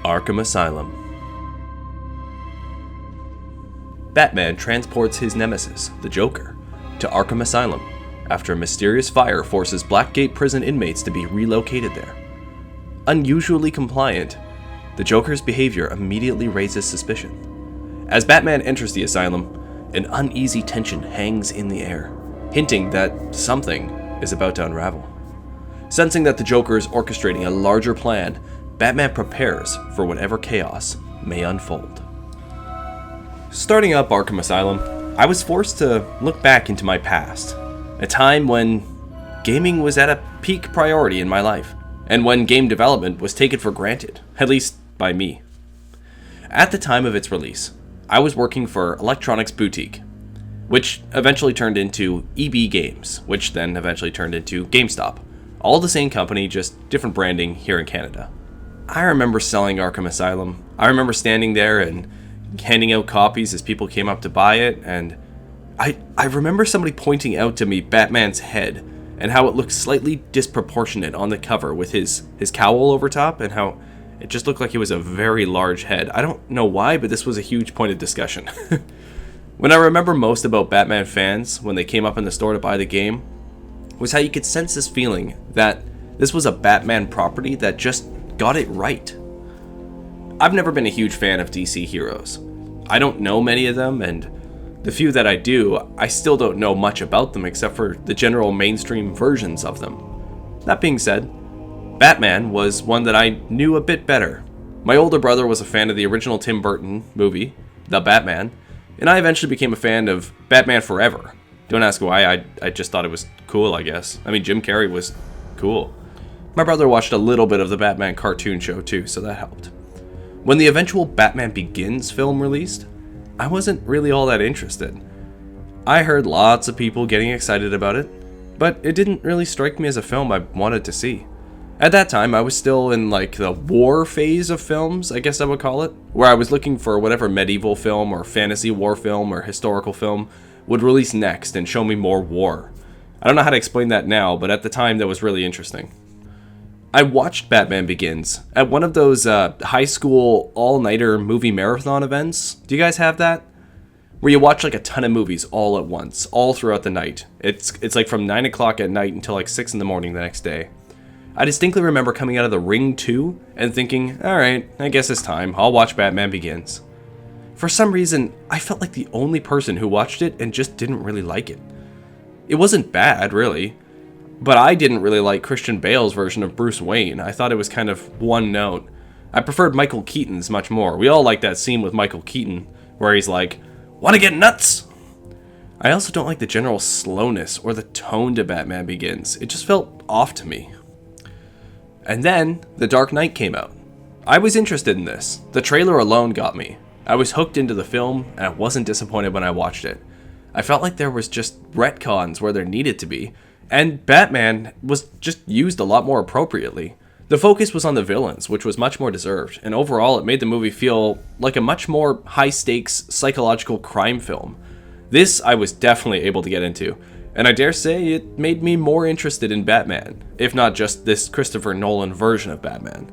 Arkham Asylum. Batman transports his nemesis, the Joker, to Arkham Asylum after a mysterious fire forces Blackgate prison inmates to be relocated there. Unusually compliant, the Joker's behavior immediately raises suspicion. As Batman enters the asylum, an uneasy tension hangs in the air, hinting that something is about to unravel. Sensing that the Joker is orchestrating a larger plan, Batman prepares for whatever chaos may unfold. Starting up Arkham Asylum, I was forced to look back into my past, a time when gaming was at a peak priority in my life, and when game development was taken for granted, at least by me. At the time of its release, I was working for Electronics Boutique, which eventually turned into EB Games, which then eventually turned into GameStop. All the same company, just different branding here in Canada. I remember selling Arkham Asylum. I remember standing there and handing out copies as people came up to buy it, and I remember somebody pointing out to me Batman's head and how it looked slightly disproportionate on the cover with his cowl over top, and how it just looked like it was a very large head. I don't know why, but this was a huge point of discussion. What I remember most about Batman fans when they came up in the store to buy the game was how you could sense this feeling that this was a Batman property that just got it right. I've never been a huge fan of DC heroes. I don't know many of them, and the few that I do, I still don't know much about them except for the general mainstream versions of them. That being said, Batman was one that I knew a bit better. My older brother was a fan of the original Tim Burton movie, The Batman, and I eventually became a fan of Batman Forever. Don't ask why, I just thought it was cool, I guess. I mean, Jim Carrey was cool. My brother watched a little bit of the Batman cartoon show too, so that helped. When the eventual Batman Begins film released, I wasn't really all that interested. I heard lots of people getting excited about it, but it didn't really strike me as a film I wanted to see. At that time, I was still in like the war phase of films, I guess I would call it, where I was looking for whatever medieval film or fantasy war film or historical film would release next and show me more war. I don't know how to explain that now, but at the time that was really interesting. I watched Batman Begins at one of those high school all-nighter movie marathon events. Do you guys have that? Where you watch like a ton of movies all at once, all throughout the night. It's like from 9 o'clock at night until like 6 in the morning the next day. I distinctly remember coming out of The Ring 2 and thinking, alright, I guess it's time, I'll watch Batman Begins. For some reason, I felt like the only person who watched it and just didn't really like it. It wasn't bad, really. But I didn't really like Christian Bale's version of Bruce Wayne. I thought it was kind of one note. I preferred Michael Keaton's much more. We all like that scene with Michael Keaton where he's like, "Wanna get nuts?" I also don't like the general slowness or the tone to Batman Begins. It just felt off to me. And then The Dark Knight came out. I was interested in this. The trailer alone got me. I was hooked into the film, and I wasn't disappointed when I watched it. I felt like there was just retcons where there needed to be, and Batman was just used a lot more appropriately. The focus was on the villains, which was much more deserved, and overall it made the movie feel like a much more high-stakes psychological crime film. This I was definitely able to get into, and I dare say it made me more interested in Batman, if not just this Christopher Nolan version of Batman.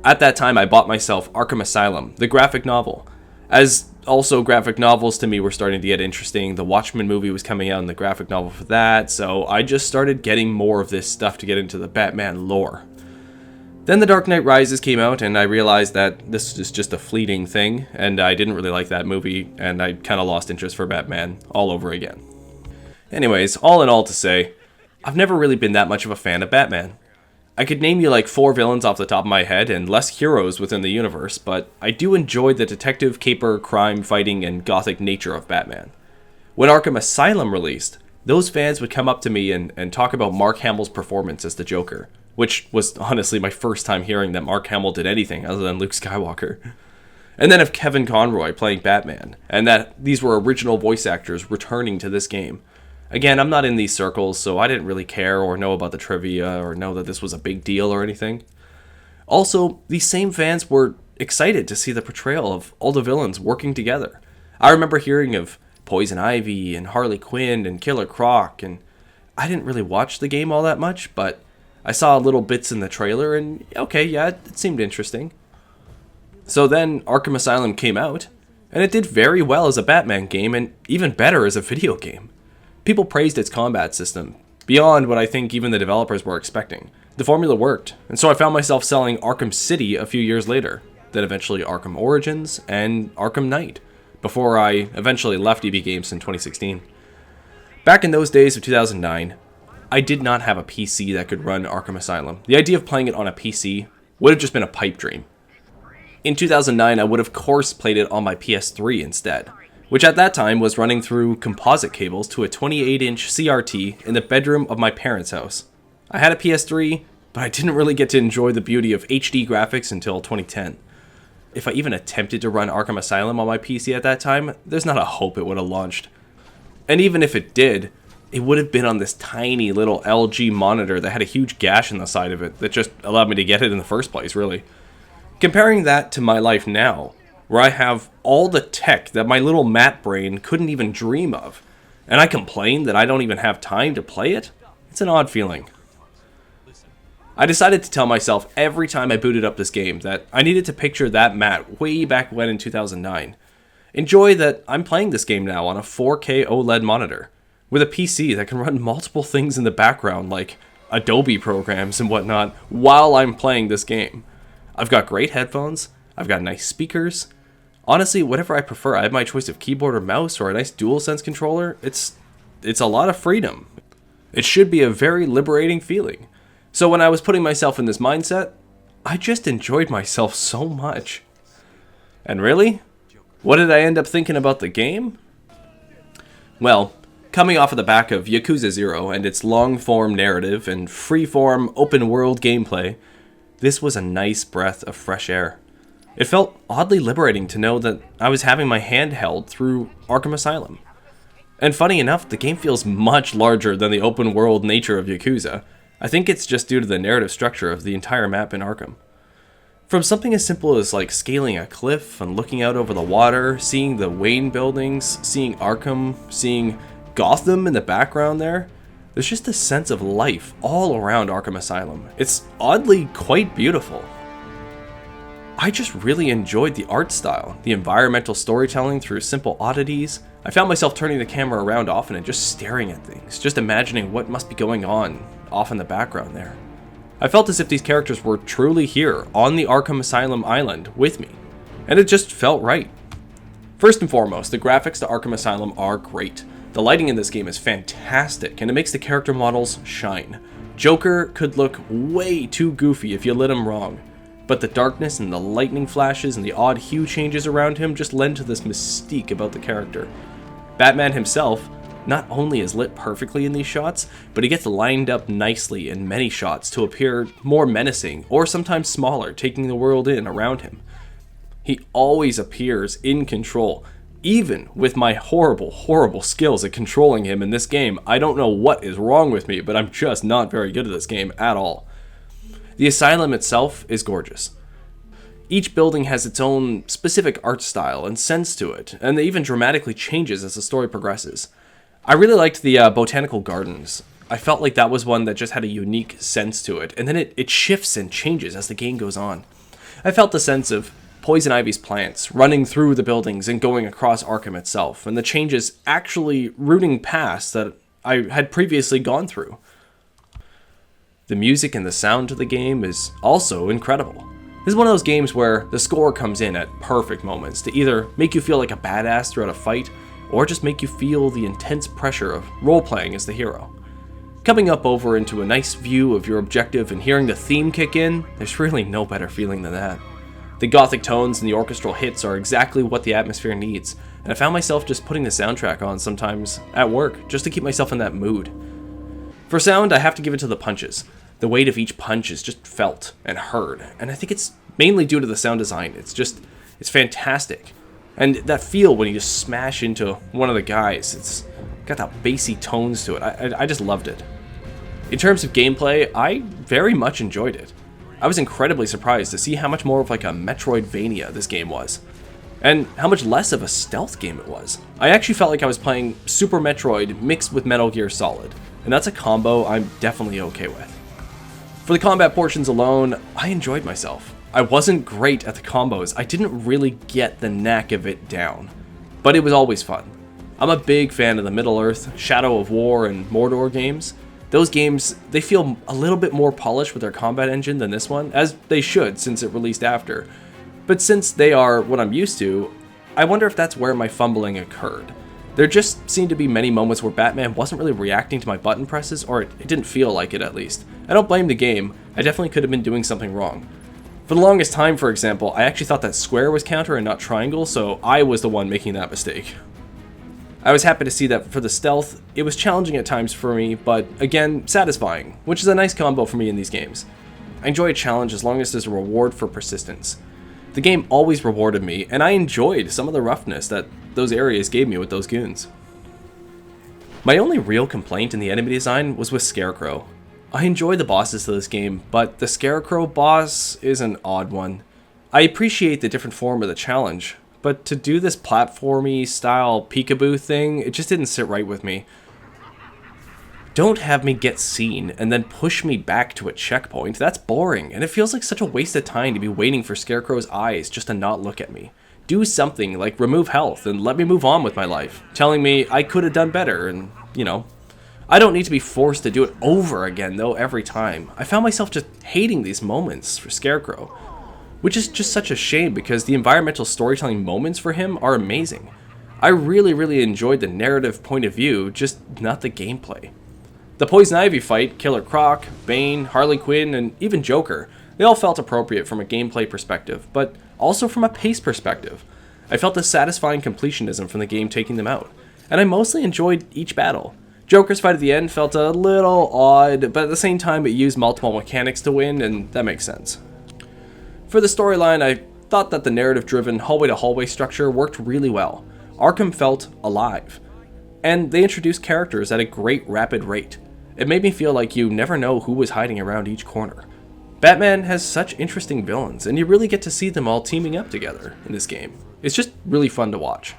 At that time I bought myself Arkham Asylum, the graphic novel. As also graphic novels to me were starting to get interesting. The Watchmen movie was coming out and the graphic novel for that, so I just started getting more of this stuff to get into the Batman lore. Then The Dark Knight Rises came out and I realized that this is just a fleeting thing, and I didn't really like that movie, and I kind of lost interest for Batman all over again. Anyways, all in all to say, I've never really been that much of a fan of Batman. I could name you like 4 villains off the top of my head and less heroes within the universe, but I do enjoy the detective, caper, crime, fighting, and gothic nature of Batman. When Arkham Asylum released, those fans would come up to me and talk about Mark Hamill's performance as the Joker, which was honestly my first time hearing that Mark Hamill did anything other than Luke Skywalker. And then of Kevin Conroy playing Batman, and that these were original voice actors returning to this game. Again, I'm not in these circles, so I didn't really care or know about the trivia or know that this was a big deal or anything. Also, these same fans were excited to see the portrayal of all the villains working together. I remember hearing of Poison Ivy and Harley Quinn and Killer Croc, and I didn't really watch the game all that much, but I saw little bits in the trailer and okay, yeah, it seemed interesting. So then Arkham Asylum came out, and it did very well as a Batman game and even better as a video game. People praised its combat system, beyond what I think even the developers were expecting. The formula worked, and so I found myself selling Arkham City a few years later, then eventually Arkham Origins and Arkham Knight, before I eventually left EB Games in 2016. Back in those days of 2009, I did not have a PC that could run Arkham Asylum. The idea of playing it on a PC would have just been a pipe dream. In 2009, I would of course played it on my PS3 instead, which at that time was running through composite cables to a 28-inch CRT in the bedroom of my parents' house. I had a PS3, but I didn't really get to enjoy the beauty of HD graphics until 2010. If I even attempted to run Arkham Asylum on my PC at that time, there's not a hope it would have launched. And even if it did, it would have been on this tiny little LG monitor that had a huge gash in the side of it that just allowed me to get it in the first place, really. Comparing that to my life now, where I have all the tech that my little Matt brain couldn't even dream of, and I complain that I don't even have time to play it, it's an odd feeling. I decided to tell myself every time I booted up this game that I needed to picture that Matt way back when in 2009. Enjoy that I'm playing this game now on a 4K OLED monitor, with a PC that can run multiple things in the background like Adobe programs and whatnot while I'm playing this game. I've got great headphones, I've got nice speakers. Honestly, whatever I prefer, I have my choice of keyboard or mouse or a nice DualSense controller. It's a lot of freedom. It should be a very liberating feeling. So when I was putting myself in this mindset, I just enjoyed myself so much. And really, what did I end up thinking about the game? Well, coming off of the back of Yakuza 0 and its long-form narrative and free-form open-world gameplay, this was a nice breath of fresh air. It felt oddly liberating to know that I was having my hand held through Arkham Asylum. And funny enough, the game feels much larger than the open-world nature of Yakuza. I think it's just due to the narrative structure of the entire map in Arkham. From something as simple as like scaling a cliff and looking out over the water, seeing the Wayne buildings, seeing Arkham, seeing Gotham in the background there's just a sense of life all around Arkham Asylum. It's oddly quite beautiful. I just really enjoyed the art style, the environmental storytelling through simple oddities. I found myself turning the camera around often and just staring at things, just imagining what must be going on off in the background there. I felt as if these characters were truly here on the Arkham Asylum island with me, and it just felt right. First and foremost, the graphics to Arkham Asylum are great. The lighting in this game is fantastic, and it makes the character models shine. Joker could look way too goofy if you lit him wrong, but the darkness and the lightning flashes and the odd hue changes around him just lend to this mystique about the character. Batman himself not only is lit perfectly in these shots, but he gets lined up nicely in many shots to appear more menacing or sometimes smaller, taking the world in around him. He always appears in control. Even with my horrible skills at controlling him in this game, I don't know what is wrong with me, but I'm just not very good at this game at all. The asylum itself is gorgeous. Each building has its own specific art style and sense to it, and it even dramatically changes as the story progresses. I really liked the botanical gardens. I felt like that was one that just had a unique sense to it, and then it shifts and changes as the game goes on. I felt the sense of Poison Ivy's plants running through the buildings and going across Arkham itself, and the changes actually rooting past that I had previously gone through. The music and the sound to the game is also incredible. This is one of those games where the score comes in at perfect moments to either make you feel like a badass throughout a fight, or just make you feel the intense pressure of role-playing as the hero. Coming up over into a nice view of your objective and hearing the theme kick in, there's really no better feeling than that. The gothic tones and the orchestral hits are exactly what the atmosphere needs, and I found myself just putting the soundtrack on sometimes at work, just to keep myself in that mood. For sound, I have to give it to the punches. The weight of each punch is just felt and heard, and I think it's mainly due to the sound design. It's fantastic. And that feel when you just smash into one of the guys, it's got that bassy tones to it. I just loved it. In terms of gameplay, I very much enjoyed it. I was incredibly surprised to see how much more of like a Metroidvania this game was, and how much less of a stealth game it was. I actually felt like I was playing Super Metroid mixed with Metal Gear Solid, and that's a combo I'm definitely okay with. For the combat portions alone, I enjoyed myself. I wasn't great at the combos. I didn't really get the knack of it down, but it was always fun. I'm a big fan of the Middle-earth, Shadow of War, and Mordor games. Those games, they feel a little bit more polished with their combat engine than this one, as they should since it released after. But since they are what I'm used to, I wonder if that's where my fumbling occurred. There just seemed to be many moments where Batman wasn't really reacting to my button presses, or it didn't feel like it at least. I don't blame the game, I definitely could have been doing something wrong. For the longest time, for example, I actually thought that square was counter and not triangle, so I was the one making that mistake. I was happy to see that for the stealth, it was challenging at times for me, but again, satisfying, which is a nice combo for me in these games. I enjoy a challenge as long as there's a reward for persistence. The game always rewarded me, and I enjoyed some of the roughness that those areas gave me with those goons. My only real complaint in the enemy design was with Scarecrow. I enjoy the bosses to this game, but the Scarecrow boss is an odd one. I appreciate the different form of the challenge, but to do this platformy style peekaboo thing, it just didn't sit right with me. Don't have me get seen and then push me back to a checkpoint. That's boring, and it feels like such a waste of time to be waiting for Scarecrow's eyes just to not look at me. Do something like remove health and let me move on with my life, telling me I could have done better and, you know. I don't need to be forced to do it over again though every time. I found myself just hating these moments for Scarecrow, which is just such a shame because the environmental storytelling moments for him are amazing. I really enjoyed the narrative point of view, just not the gameplay. The Poison Ivy fight, Killer Croc, Bane, Harley Quinn, and even Joker, they all felt appropriate from a gameplay perspective, but also from a pace perspective. I felt the satisfying completionism from the game taking them out, and I mostly enjoyed each battle. Joker's fight at the end felt a little odd, but at the same time it used multiple mechanics to win, and that makes sense. For the storyline, I thought that the narrative-driven hallway-to-hallway structure worked really well. Arkham felt alive, and they introduced characters at a great rapid rate. It made me feel like you never know who was hiding around each corner. Batman has such interesting villains, and you really get to see them all teaming up together in this game. It's just really fun to watch.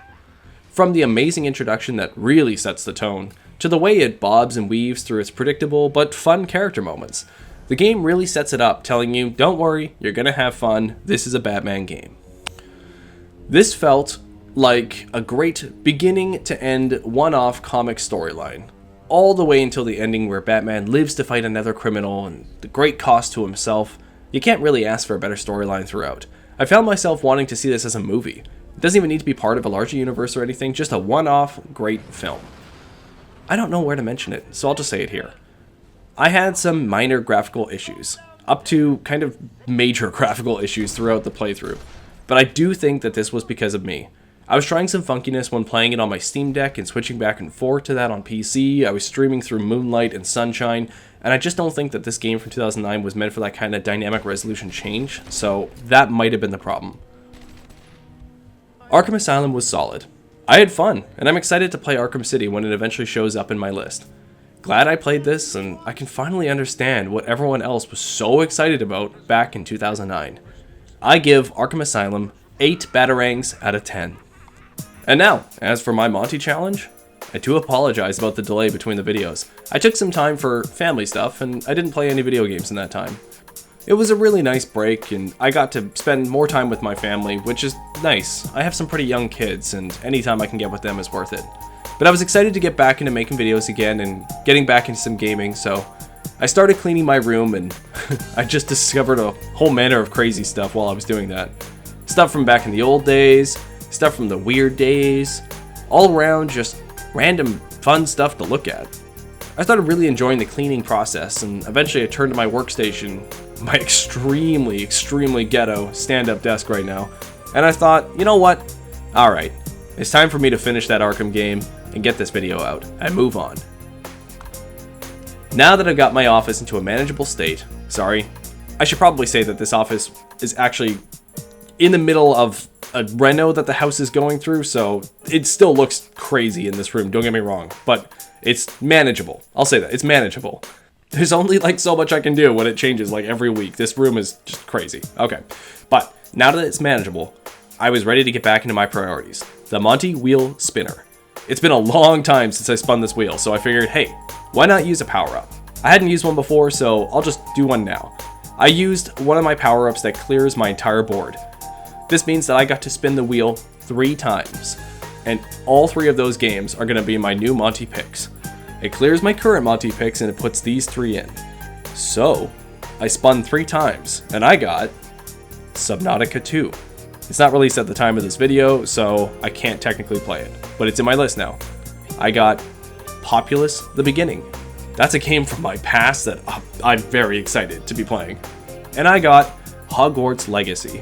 From the amazing introduction that really sets the tone, to the way it bobs and weaves through its predictable but fun character moments, the game really sets it up, telling you, don't worry, you're gonna have fun, this is a Batman game. This felt like a great beginning to end one-off comic storyline, all the way until the ending where Batman lives to fight another criminal and the great cost to himself. You can't really ask for a better storyline throughout. I found myself wanting to see this as a movie. It doesn't even need to be part of a larger universe or anything, just a one-off great film. I don't know where to mention it, so I'll just say it here. I had some minor graphical issues, up to kind of major graphical issues throughout the playthrough, but I do think that this was because of me. I was trying some funkiness when playing it on my Steam Deck and switching back and forth to that on PC. I was streaming through Moonlight and Sunshine, and I just don't think that this game from 2009 was meant for that kind of dynamic resolution change, so that might have been the problem. Arkham Asylum was solid. I had fun, and I'm excited to play Arkham City when it eventually shows up in my list. Glad I played this, and I can finally understand what everyone else was so excited about back in 2009. I give Arkham Asylum 8 Batarangs out of 10. And now, as for my Monty challenge, I do apologize about the delay between the videos. I took some time for family stuff, and I didn't play any video games in that time. It was a really nice break, and I got to spend more time with my family, which is nice. I have some pretty young kids, and any time I can get with them is worth it. But I was excited to get back into making videos again and getting back into some gaming, so I started cleaning my room, and I just discovered a whole manner of crazy stuff while I was doing that. Stuff from back in the old days, stuff from the weird days, all around just random fun stuff to look at. I started really enjoying the cleaning process, and eventually I turned to my workstation, my extremely ghetto stand-up desk right now, and I thought, you know what? Alright, it's time for me to finish that Arkham game and get this video out and move on. Now that I've got my office into a manageable state, sorry, I should probably say that this office is actually in the middle of a reno that the house is going through, so it still looks crazy in this room, don't get me wrong, but it's manageable. I'll say that, it's manageable. There's only like so much I can do when it changes like every week. This room is just crazy. Okay, but now that it's manageable, I was ready to get back into my priorities. The Monty wheel spinner. It's been a long time since I spun this wheel, so I figured, hey, why not use a power-up? I hadn't used one before, so I'll just do one now. I used one of my power-ups that clears my entire board. This means that I got to spin the wheel 3 times, and all 3 of those games are going to be my new Monty picks. It clears my current Monty picks and it puts these 3 in. So, I spun 3 times, and I got Subnautica 2. It's not released at the time of this video, so I can't technically play it, but it's in my list now. I got Populous: The Beginning. That's a game from my past that I'm very excited to be playing. And I got Hogwarts Legacy.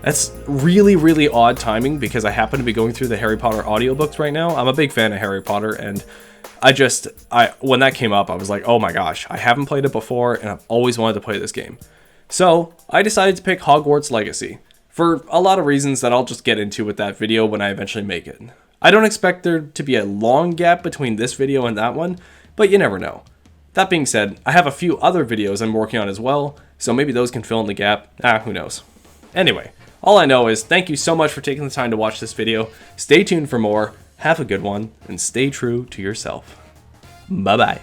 That's really odd timing because I happen to be going through the Harry Potter audiobooks right now. I'm a big fan of Harry Potter, and when that came up, I was like, oh my gosh, I haven't played it before and I've always wanted to play this game. So I decided to pick Hogwarts Legacy for a lot of reasons that I'll just get into with that video when I eventually make it. I don't expect there to be a long gap between this video and that one, but you never know. That being said, I have a few other videos I'm working on as well, so maybe those can fill in the gap. Who knows. Anyway, all I know is thank you so much for taking the time to watch this video. Stay tuned for more, have a good one, and stay true to yourself. Bye-bye.